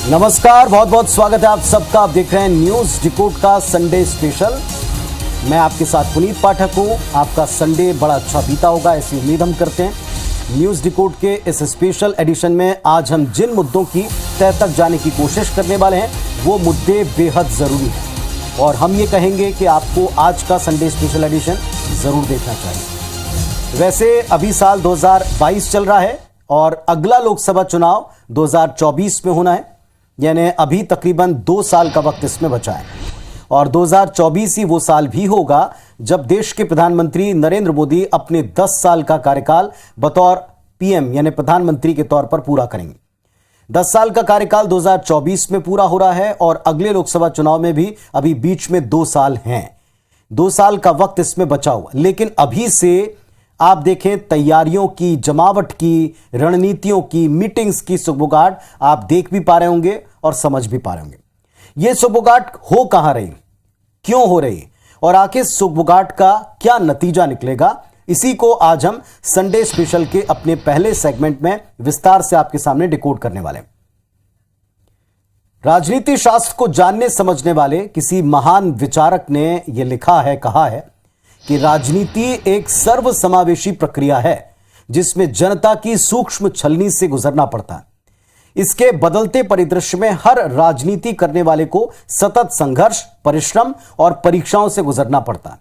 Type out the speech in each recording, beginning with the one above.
नमस्कार, बहुत बहुत स्वागत है आप सबका। आप देख रहे हैं न्यूज डिकोड का संडे स्पेशल। मैं आपके साथ पुनीत पाठक हूं। आपका संडे बड़ा अच्छा बीता होगा, ऐसी उम्मीद हम करते हैं। न्यूज डिकोड के इस स्पेशल एडिशन में आज हम जिन मुद्दों की तह तक जाने की कोशिश करने वाले हैं वो मुद्दे बेहद जरूरी हैं और हम ये कहेंगे कि आपको आज का संडे स्पेशल एडिशन जरूर देखना चाहिए। वैसे अभी साल 2022 चल रहा है और अगला लोकसभा चुनाव 2024 में होना है, यानी अभी तकरीबन 2 साल का वक्त इसमें बचा है और 2024 ही वो साल भी होगा जब देश के प्रधानमंत्री नरेंद्र मोदी अपने 10 साल का कार्यकाल बतौर पीएम यानी प्रधानमंत्री के तौर पर पूरा करेंगे। 10 साल का कार्यकाल 2024 में पूरा हो रहा है और अगले लोकसभा चुनाव में भी अभी बीच में 2 साल हैं। 2 साल का वक्त इसमें बचा हुआ, लेकिन अभी से आप देखें तैयारियों की, जमावट की, रणनीतियों की, मीटिंग्स की सुगबुगाहट आप देख भी पा रहे होंगे और समझ भी पा रहे होंगे। यह सुगबुगाहट हो कहां रही, क्यों हो रही और आखिर सुगबुगाहट का क्या नतीजा निकलेगा, इसी को आज हम संडे स्पेशल के अपने पहले सेगमेंट में विस्तार से आपके सामने डिकोड करने वाले हैं। राजनीति शास्त्र को जानने समझने वाले किसी महान विचारक ने यह लिखा है, कहा है कि राजनीति एक सर्वसमावेशी प्रक्रिया है जिसमें जनता की सूक्ष्म छलनी से गुजरना पड़ता है। इसके बदलते परिदृश्य में हर राजनीति करने वाले को सतत संघर्ष, परिश्रम और परीक्षाओं से गुजरना पड़ता है।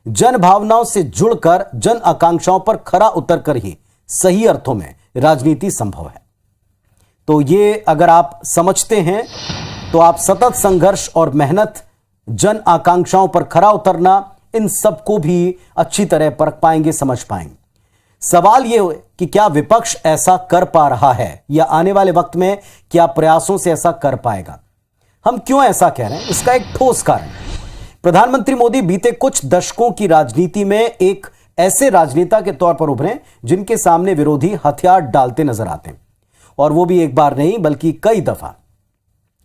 जन भावनाओं से जुड़कर जन आकांक्षाओं पर खरा उतरकर ही सही अर्थों में राजनीति संभव है। तो ये अगर आप समझते हैं तो आप सतत संघर्ष और मेहनत, जन आकांक्षाओं पर खरा उतरना, इन सबको भी अच्छी तरह परख पाएंगे, समझ पाएंगे। सवाल यह है कि क्या विपक्ष ऐसा कर पा रहा है या आने वाले वक्त में क्या प्रयासों से ऐसा कर पाएगा। हम क्यों ऐसा कह रहे हैं, इसका एक ठोस कारण। प्रधानमंत्री मोदी बीते कुछ दशकों की राजनीति में एक ऐसे राजनेता के तौर पर उभरे जिनके सामने विरोधी हथियार डालते नजर आते हैं और वो भी एक बार नहीं बल्कि कई दफा।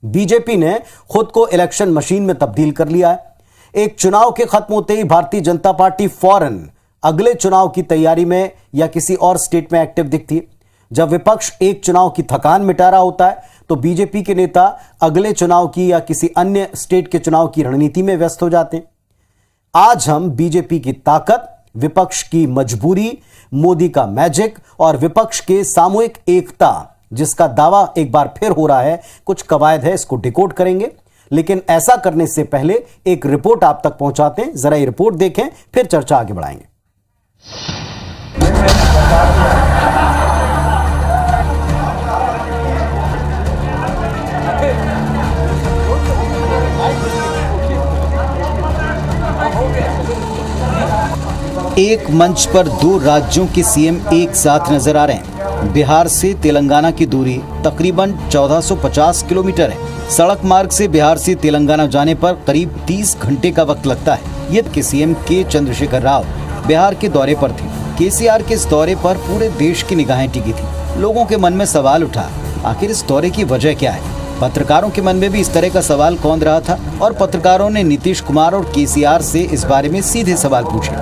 बीजेपी ने खुद को इलेक्शन मशीन में तब्दील कर लिया है। एक चुनाव के खत्म होते ही भारतीय जनता पार्टी फौरन अगले चुनाव की तैयारी में या किसी और स्टेट में एक्टिव दिखती है। जब विपक्ष एक चुनाव की थकान मिटा रहा होता है तो बीजेपी के नेता अगले चुनाव की या किसी अन्य स्टेट के चुनाव की रणनीति में व्यस्त हो जाते हैं। आज हम बीजेपी की ताकत, विपक्ष की मजबूरी, मोदी का मैजिक और विपक्ष के सामूहिक एकता जिसका दावा एक बार फिर हो रहा है, कुछ कवायद है, इसको डिकोड करेंगे। लेकिन ऐसा करने से पहले एक रिपोर्ट आप तक पहुंचाते हैं। जरा ये रिपोर्ट देखें, फिर चर्चा आगे बढ़ाएंगे। एक मंच पर 2 राज्यों के सीएम एक साथ नजर आ रहे हैं। बिहार से तेलंगाना की दूरी तकरीबन 1450 किलोमीटर है। सड़क मार्ग से बिहार से तेलंगाना जाने पर करीब 30 घंटे का वक्त लगता है। ये के सीएम के चंद्रशेखर राव बिहार के दौरे पर थे। केसीआर के इस दौरे पर पूरे देश की निगाहें टिकी थी। लोगों के मन में सवाल उठा, आखिर इस दौरे की वजह क्या है। पत्रकारों के मन में भी इस तरह का सवाल कौन रहा था और पत्रकारों ने नीतीश कुमार और केसीआर से इस बारे में सीधे सवाल पूछे।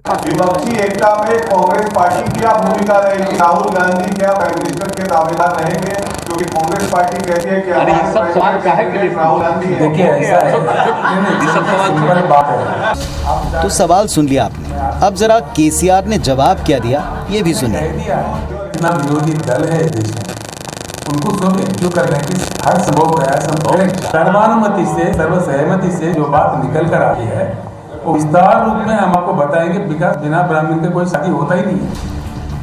विपक्षी एकता में कांग्रेस पार्टी की क्या भूमिका रहेगी? राहुल गांधी क्या प्राइम मिनिस्टर के दावेदार रहेंगे? क्योंकि कांग्रेस पार्टी कहती है कि राहुल गांधी तो सवाल सुन लिया आपने। अब जरा केसीआर ने जवाब क्या दिया ये भी सुनिए। इतना विरोधी दल है देश में, उनको सुनिए, जो कर रहे हैं कि हर संभव प्रयास हम करें। सर्वानुमति से, सर्वसहमति से जो बात निकल कर आई है वो विस्तार रूप में हम आपको बताएंगे। विकास बिना ब्राह्मण के कोई शादी होता ही नहीं है।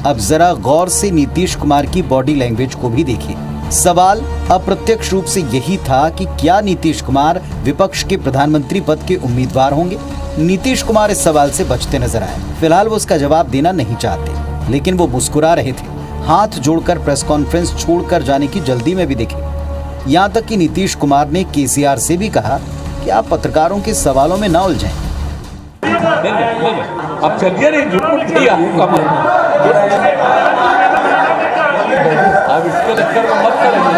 अब जरा गौर से नीतीश कुमार की बॉडी लैंग्वेज को भी देखिए। सवाल अप्रत्यक्ष रूप से यही था कि क्या नीतीश कुमार विपक्ष के प्रधानमंत्री पद के उम्मीदवार होंगे। नीतीश कुमार इस सवाल से बचते नजर आए। फिलहाल वो उसका जवाब देना नहीं चाहते, लेकिन वो मुस्कुरा रहे थे। हाथ जोड़कर प्रेस कॉन्फ्रेंस छोड़कर जाने की जल्दी में भी दिखे। यहाँ तक कि नीतीश कुमार ने केसीआर से भी कहा कि आप पत्रकारों के सवालों में न उलझें। अब चलिए रे, अब इसके चक्कर में मत करेंगे।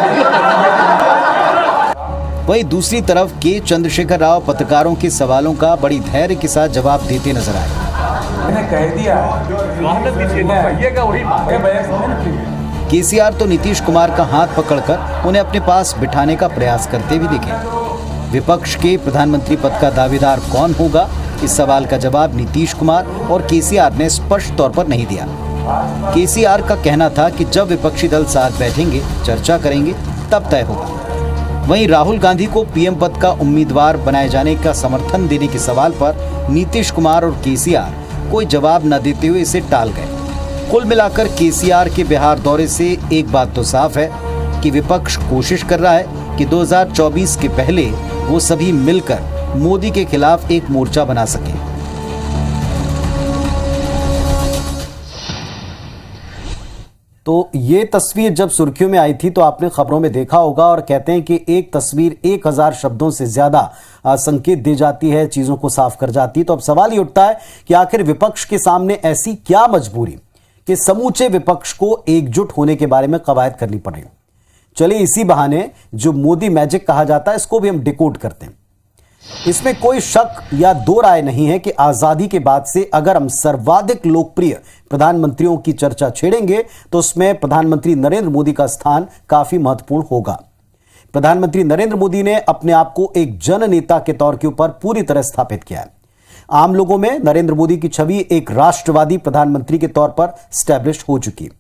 वहीं दूसरी तरफ के चंद्रशेखर राव पत्रकारों के सवालों का बड़ी धैर्य के साथ जवाब देते नजर आए। मैंने कह दिया केसीआर तो नीतीश कुमार का हाथ पकड़कर उन्हें अपने पास बिठाने का प्रयास करते भी दिखे। विपक्ष के प्रधानमंत्री पद का दावेदार कौन होगा, इस सवाल का जवाब नीतीश कुमार और केसीआर ने स्पष्ट तौर पर नहीं दिया। केसीआर का कहना था कि जब विपक्षी दल साथ बैठेंगे, चर्चा करेंगे, तब तय होगा। वहीं राहुल गांधी को पीएम पद का उम्मीदवार बनाए जाने का समर्थन देने के सवाल पर नीतीश कुमार और केसीआर कोई जवाब न देते हुए इसे टाल गए। कुल मिलाकर केसीआर के बिहार दौरे से एक बात तो साफ है कि विपक्ष कोशिश कर रहा है कि 2024 के पहले वो सभी मिलकर मोदी के खिलाफ एक मोर्चा बना सकें। तो ये तस्वीर जब सुर्खियों में आई थी तो आपने खबरों में देखा होगा, और कहते हैं कि एक तस्वीर 1000 शब्दों से ज्यादा संकेत दे जाती है, चीजों को साफ कर जाती है। तो अब सवाल ये उठता है कि आखिर विपक्ष के सामने ऐसी क्या मजबूरी कि समूचे विपक्ष को एकजुट होने के बारे में कवायद करनी पड़ रही। चलिए इसी बहाने जो मोदी मैजिक कहा जाता है इसको भी हम डिकोड करते हैं। इसमें कोई शक या दो राय नहीं है कि आजादी के बाद से अगर हम सर्वाधिक लोकप्रिय प्रधानमंत्रियों की चर्चा छेड़ेंगे तो उसमें प्रधानमंत्री नरेंद्र मोदी का स्थान काफी महत्वपूर्ण होगा। प्रधानमंत्री नरेंद्र मोदी ने अपने आप को एक जननेता के तौर के ऊपर पूरी तरह स्थापित किया है। आम लोगों में नरेंद्र मोदी की छवि एक राष्ट्रवादी प्रधानमंत्री के तौर पर स्टैब्लिश हो चुकी है।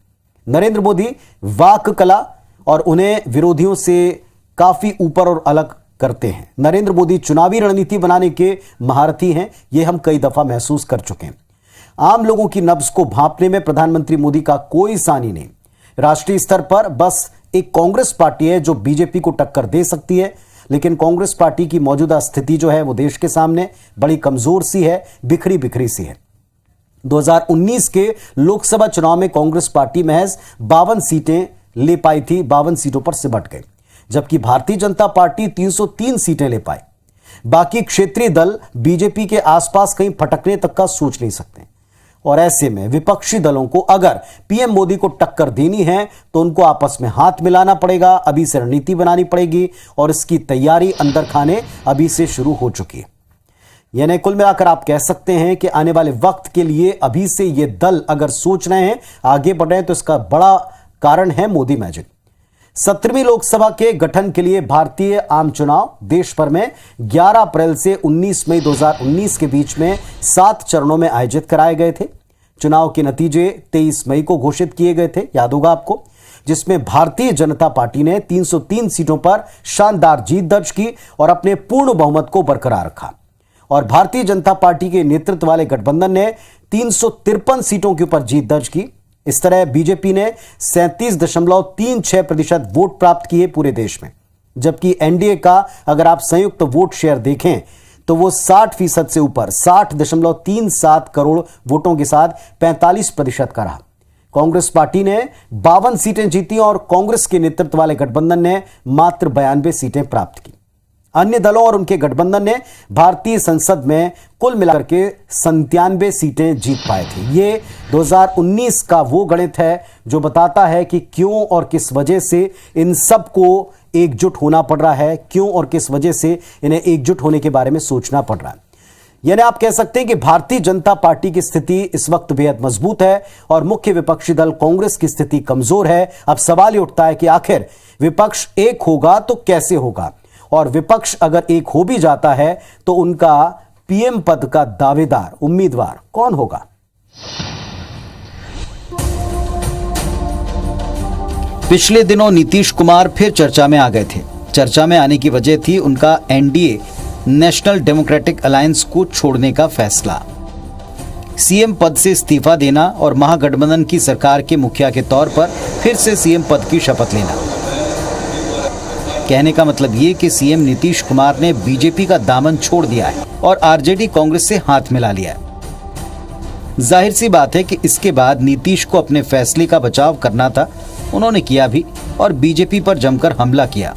नरेंद्र मोदी वाक कला और उन्हें विरोधियों से काफी ऊपर और अलग करते हैं। नरेंद्र मोदी चुनावी रणनीति बनाने के महारथी हैं, यह हम कई दफा महसूस कर चुके हैं। आम लोगों की नब्ज को भांपने में प्रधानमंत्री मोदी का कोई सानी नहीं। राष्ट्रीय स्तर पर बस एक कांग्रेस पार्टी है जो बीजेपी को टक्कर दे सकती है, लेकिन कांग्रेस पार्टी की मौजूदा स्थिति जो है वो देश के सामने बड़ी कमजोर सी है, बिखरी बिखरी सी है। 2019 के लोकसभा चुनाव में कांग्रेस पार्टी महज 52 सीटें ले पाई थी, 52 सीटों पर सिमट गई, जबकि भारतीय जनता पार्टी 303 सीटें ले पाई। बाकी क्षेत्रीय दल बीजेपी के आसपास कहीं फटकने तक का सोच नहीं सकते। और ऐसे में विपक्षी दलों को अगर पीएम मोदी को टक्कर देनी है तो उनको आपस में हाथ मिलाना पड़ेगा, अभी से रणनीति बनानी पड़ेगी, और इसकी तैयारी अंदर खाने अभी से शुरू हो चुकी है। यानी कुल मिलाकर आप कह सकते हैं कि आने वाले वक्त के लिए अभी से ये दल अगर सोच रहे हैं, आगे बढ़ रहे हैं, तो इसका बड़ा कारण है मोदी मैजिक। 17वीं लोकसभा के गठन के लिए भारतीय आम चुनाव देश भर में 11 अप्रैल से 19 मई 2019 के बीच में 7 चरणों में आयोजित कराए गए थे। चुनाव के नतीजे 23 मई को घोषित किए गए थे, याद होगा आपको, जिसमें भारतीय जनता पार्टी ने 303 सीटों पर शानदार जीत दर्ज की और अपने पूर्ण बहुमत को बरकरार रखा। और भारतीय जनता पार्टी के नेतृत्व वाले गठबंधन ने 353 सीटों के ऊपर जीत दर्ज की। इस तरह बीजेपी ने 37.36% वोट प्राप्त किए पूरे देश में, जबकि एनडीए का अगर आप संयुक्त वोट शेयर देखें तो वो 60% से ऊपर 60.37 करोड़ वोटों के साथ 45% का रहा। कांग्रेस पार्टी ने 52 सीटें जीती और कांग्रेस के नेतृत्व वाले गठबंधन ने मात्र 92 सीटें प्राप्त की। अन्य दलों और उनके गठबंधन ने भारतीय संसद में कुल मिलाकर के 97 सीटें जीत पाए थे। ये 2019 का वो गणित है जो बताता है कि क्यों और किस वजह से इन सबको एकजुट होना पड़ रहा है, क्यों और किस वजह से इन्हें एकजुट होने के बारे में सोचना पड़ रहा है। यानी आप कह सकते हैं कि भारतीय जनता पार्टी की स्थिति इस वक्त बेहद मजबूत है और मुख्य विपक्षी दल कांग्रेस की स्थिति कमजोर है। अब सवाल ये उठता है कि आखिर विपक्ष एक होगा तो कैसे होगा, और विपक्ष अगर एक हो भी जाता है तो उनका पीएम पद का दावेदार उम्मीदवार कौन होगा। पिछले दिनों नीतीश कुमार फिर चर्चा में आ गए थे। चर्चा में आने की वजह थी उनका एनडीए नेशनल डेमोक्रेटिक अलायंस को छोड़ने का फैसला, सीएम पद से इस्तीफा देना और महागठबंधन की सरकार के मुखिया के तौर पर फिर से सीएम पद की शपथ लेना। कहने का मतलब ये कि सीएम नीतीश कुमार ने बीजेपी का दामन छोड़ दिया है और आरजेडी कांग्रेस से हाथ मिला लिया है। जाहिर सी बात है कि इसके बाद नीतीश को अपने फैसले का बचाव करना था, उन्होंने किया भी और बीजेपी पर जमकर हमला किया।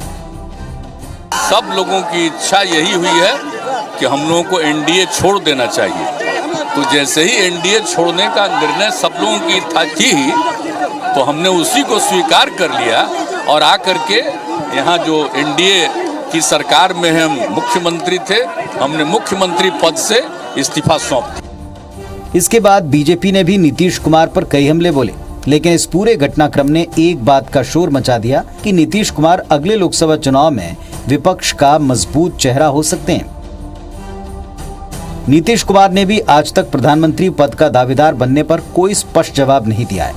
सब लोगों की इच्छा यही हुई है कि हम लोगों को एनडीए छोड़ देना चाहिए। तो जैसे ही एनडीए छोड़ने का निर्णय सब लोगों की था की, तो हमने उसी को स्वीकार कर लिया और आकर के यहाँ जो एनडीए की सरकार में हम मुख्यमंत्री थे, हमने मुख्यमंत्री पद से इस्तीफा सौंप दिया। इसके बाद बीजेपी ने भी नीतीश कुमार पर कई हमले बोले। लेकिन इस पूरे घटनाक्रम ने एक बात का शोर मचा दिया कि नीतीश कुमार अगले लोकसभा चुनाव में विपक्ष का मजबूत चेहरा हो सकते हैं। नीतीश कुमार ने भी आज तक प्रधानमंत्री पद का दावेदार बनने पर कोई स्पष्ट जवाब नहीं दिया है।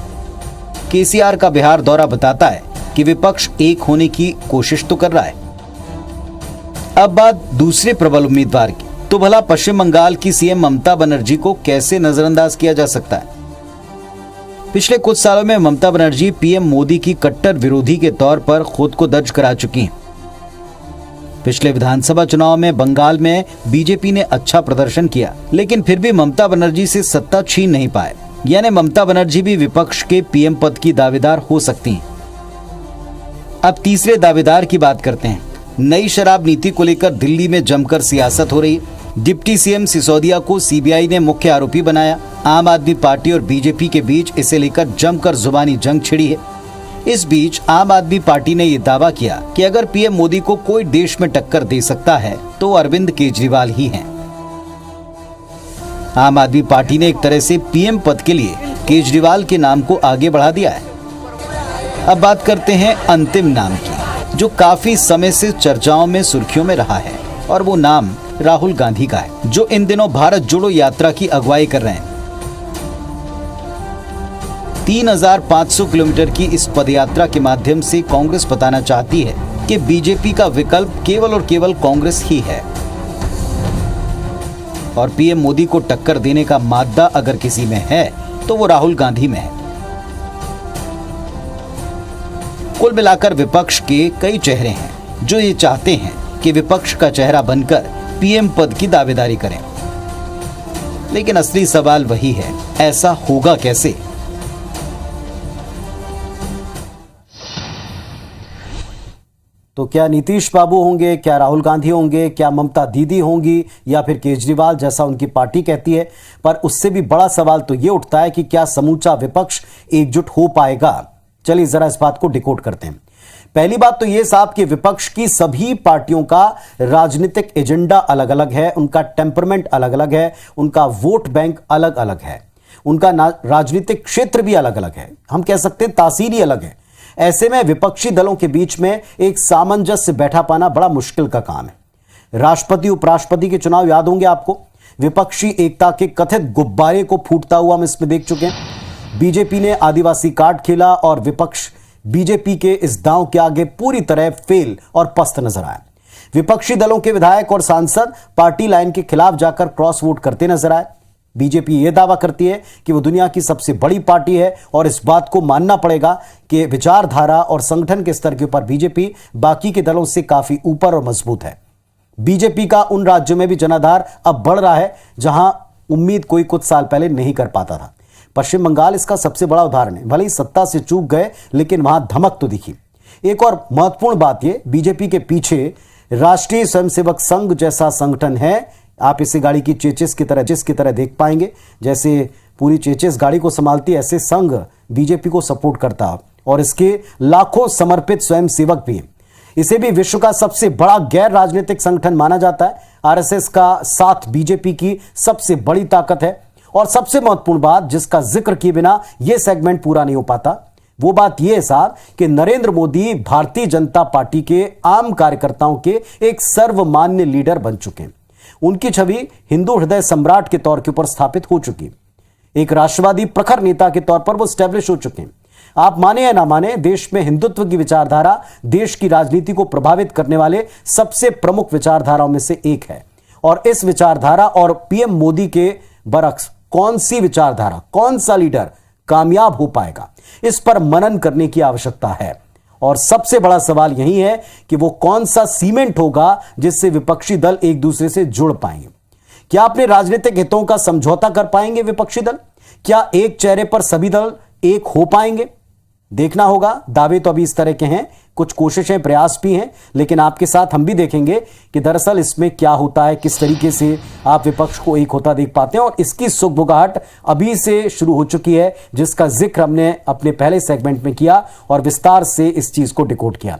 केसीआर का बिहार दौरा बताता है कि विपक्ष एक होने की कोशिश तो कर रहा है। अब बात दूसरे प्रबल उम्मीदवार की, तो भला पश्चिम बंगाल की सीएम ममता बनर्जी को कैसे नजरअंदाज किया जा सकता है। पिछले कुछ सालों में ममता बनर्जी पीएम मोदी की कट्टर विरोधी के तौर पर खुद को दर्ज करा चुकी हैं। पिछले विधानसभा चुनाव में बंगाल में बीजेपी ने अच्छा प्रदर्शन किया, लेकिन फिर भी ममता बनर्जी से सत्ता छीन नहीं पाए। यानी ममता बनर्जी भी विपक्ष के पीएम पद की दावेदार हो सकती हैं। अब तीसरे दावेदार की बात करते हैं। नई शराब नीति को लेकर दिल्ली में जमकर सियासत हो रही है। डिप्टी सीएम सिसोदिया को सीबीआई ने मुख्य आरोपी बनाया। आम आदमी पार्टी और बीजेपी के बीच इसे लेकर जमकर जुबानी जंग छिड़ी है। इस बीच आम आदमी पार्टी ने यह दावा किया कि अगर पीएम मोदी को कोई देश में टक्कर दे सकता है तो अरविंद केजरीवाल ही हैं। आम आदमी पार्टी ने एक तरह से पीएम पद के लिए केजरीवाल के नाम को आगे बढ़ा दिया है। अब बात करते हैं अंतिम नाम की, जो काफी समय से चर्चाओं में सुर्खियों में रहा है, और वो नाम राहुल गांधी का है, जो इन दिनों भारत जोड़ो यात्रा की अगुवाई कर रहे हैं। 3500 किलोमीटर की इस पदयात्रा के माध्यम से कांग्रेस बताना चाहती है कि बीजेपी का विकल्प केवल और केवल कांग्रेस ही है, और पीएम मोदी को टक्कर देने का मादा अगर किसी में है तो वो राहुल गांधी में है। कुल मिलाकर विपक्ष के कई चेहरे हैं जो ये चाहते हैं कि विपक्ष का चेहरा बनकर पीएम पद की दावेदारी करें, लेकिन असली सवाल वही है, ऐसा होगा कैसे। तो क्या नीतीश बाबू होंगे, क्या राहुल गांधी होंगे, क्या ममता दीदी होंगी, या फिर केजरीवाल जैसा उनकी पार्टी कहती है। पर उससे भी बड़ा सवाल तो ये उठता है कि क्या समूचा विपक्ष एकजुट हो पाएगा। चलिए जरा इस बात को डिकोड करते हैं। पहली बात तो यह साहब कि विपक्ष की सभी पार्टियों का राजनीतिक एजेंडा अलग अलग है, उनका टेम्परमेंट अलग अलग है, उनका वोट बैंक अलग अलग है, उनका राजनीतिक क्षेत्र भी अलग अलग है, हम कह सकते हैं तासीर ही अलग है। ऐसे में विपक्षी दलों के बीच में एक सामंजस्य बैठा पाना बड़ा मुश्किल का काम है। राष्ट्रपति उपराष्ट्रपति के चुनाव याद होंगे आपको, विपक्षी एकता के कथित गुब्बारे को फूटता हुआ हम इसमें देख चुके हैं। बीजेपी ने आदिवासी कार्ड खेला और विपक्ष बीजेपी के इस दांव के आगे पूरी तरह फेल और पस्त नजर आया। विपक्षी दलों के विधायक और सांसद पार्टी लाइन के खिलाफ जाकर क्रॉस वोट करते नजर आए। बीजेपी यह दावा करती है कि वो दुनिया की सबसे बड़ी पार्टी है, और इस बात को मानना पड़ेगा कि विचारधारा और संगठन के स्तर के ऊपर बीजेपी बाकी के दलों से काफी ऊपर और मजबूत है। बीजेपी का उन राज्यों में भी जनाधार अब बढ़ रहा है जहां उम्मीद कोई कुछ साल पहले नहीं कर पाता था। पश्चिम बंगाल इसका सबसे बड़ा उदाहरण है। भले ही सत्ता से चूक गए, लेकिन वहां धमक तो दिखी। एक और महत्वपूर्ण बात यह, बीजेपी के पीछे राष्ट्रीय स्वयंसेवक संघ जैसा संगठन है। आप इसे गाड़ी की चेचिस की तरह देख पाएंगे। जैसे पूरी चेचिस गाड़ी को संभालती है, ऐसे संघ बीजेपी को सपोर्ट करता है, और इसके लाखों समर्पित स्वयंसेवक भी हैं। इसे भी विश्व का सबसे बड़ा गैर राजनीतिक संगठन माना जाता है। आरएसएस का साथ बीजेपी की सबसे बड़ी ताकत है। और सबसे महत्वपूर्ण बात जिसका जिक्र किए बिना यह सेगमेंट पूरा नहीं हो पाता, वो बात यह है साहब कि नरेंद्र मोदी भारतीय जनता पार्टी के आम कार्यकर्ताओं के एक सर्वमान्य लीडर बन चुके हैं। उनकी छवि हिंदू हृदय सम्राट के तौर के ऊपर स्थापित हो चुकी है। एक राष्ट्रवादी प्रखर नेता के तौर पर वो स्टैब्लिश हो चुके हैं। आप माने या ना माने, देश में हिंदुत्व की विचारधारा देश की राजनीति को प्रभावित करने वाले सबसे प्रमुख विचारधाराओं में से एक है। और इस विचारधारा और पीएम मोदी के बरक्स कौन सी विचारधारा, कौन सा लीडर कामयाब हो पाएगा, इस पर मनन करने की आवश्यकता है। और सबसे बड़ा सवाल यही है कि वो कौन सा सीमेंट होगा जिससे विपक्षी दल एक दूसरे से जुड़ पाएंगे। क्या अपने राजनीतिक हितों का समझौता कर पाएंगे विपक्षी दल? क्या एक चेहरे पर सभी दल एक हो पाएंगे? देखना होगा। दावे तो अभी इस तरह के हैं, कुछ कोशिशें प्रयास भी हैं, लेकिन आपके साथ हम भी देखेंगे कि दरअसल इसमें क्या होता है, किस तरीके से आप विपक्ष को एक होता देख पाते हैं। और इसकी सुगबुगाहट अभी से शुरू हो चुकी है, जिसका जिक्र हमने अपने पहले सेगमेंट में किया और विस्तार से इस चीज को डिकोड किया।